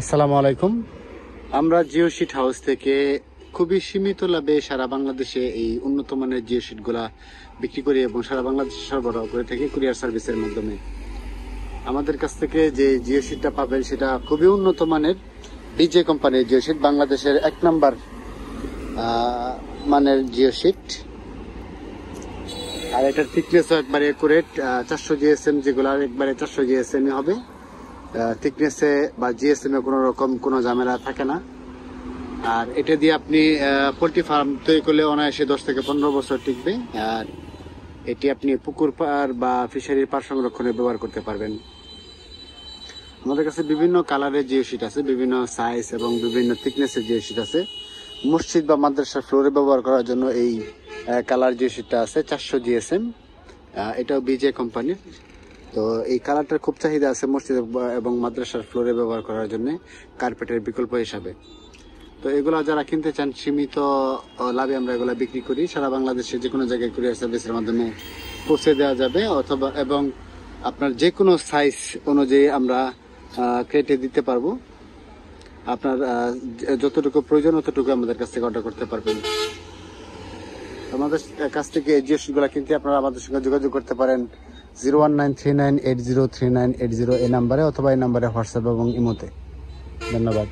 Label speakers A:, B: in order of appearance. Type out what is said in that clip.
A: আসসালামু আলাইকুম। আমরা জিও শিট হাউস থেকে খুবই সীমিত লাভে সারা বাংলাদেশে এই উন্নত মানের জিও শিট গুলা বিক্রি করি এবং সারা বাংলাদেশে সরবরাহ করে থাকি কুরিয়ার সার্ভিসের মাধ্যমে। আমাদের কাছ থেকে যে জিও শিটটা পাবেন সেটা খুবই উন্নত মানের ডিজে কোম্পানির জিও শিট, বাংলাদেশের 1 নাম্বার মানের জিও শিট। আর এটার থিকনেসও একবারে একুরেট, 400 জিএসএম, যেগুলো একবারে 400 জিএসএম হবে। থিকনেসে বা জিএসএম এ কোনো রকম কোনো ঝামেলা থাকে না। আর এটা দিয়ে আপনি পোল্ট্রি ফার্ম তৈরি করলে অনায়াসে 10 থেকে 15 বছর টিকবে। আর এটি আপনি পুকুর পাড় বা ফিশারির পাড় সংরক্ষণে ব্যবহার করতে পারবেন। আমাদের কাছে বিভিন্ন কালারের জিও শিট আছে, বিভিন্ন সাইজ এবং বিভিন্ন থিকনেসের জিও শিট আছে। মসজিদ বা মাদ্রাসার ফ্লোরে ব্যবহার করার জন্য এই কালার জিও শিটটা আছে 400 জিএসএম। এটাও বিজে কোম্পানির। তো এই কালারটার খুব চাহিদা আছে মসজিদ এবং মাদ্রাসার ফ্লোরে ব্যবহার করার জন্য কার্পেটের বিকল্প হিসাবে। তো এগুলা যারা কিনতে চান সীমিত লাভে আমরা এগুলা বিক্রি করি। সারা বাংলাদেশে যে কোনো জায়গায় কুরিয়ার সার্ভিসের মাধ্যমে পৌঁছে দেওয়া যাবে, অথবা এবং আপনার যে কোনো সাইজ অনুযায়ী আমরা কেটে দিতে পারবো। আপনার যতটুকু প্রয়োজন ততটুকু আমাদের কাছ থেকে অর্ডার করতে পারবেন। আমাদের কাছ থেকে এই জিনিসগুলো কিনতে আপনারা আমাদের সঙ্গে যোগাযোগ করতে পারেন 01939803980 এই নাম্বারে, অথবা এই নাম্বারে হোয়াটসঅ্যাপ এবং ইমোতে। ধন্যবাদ।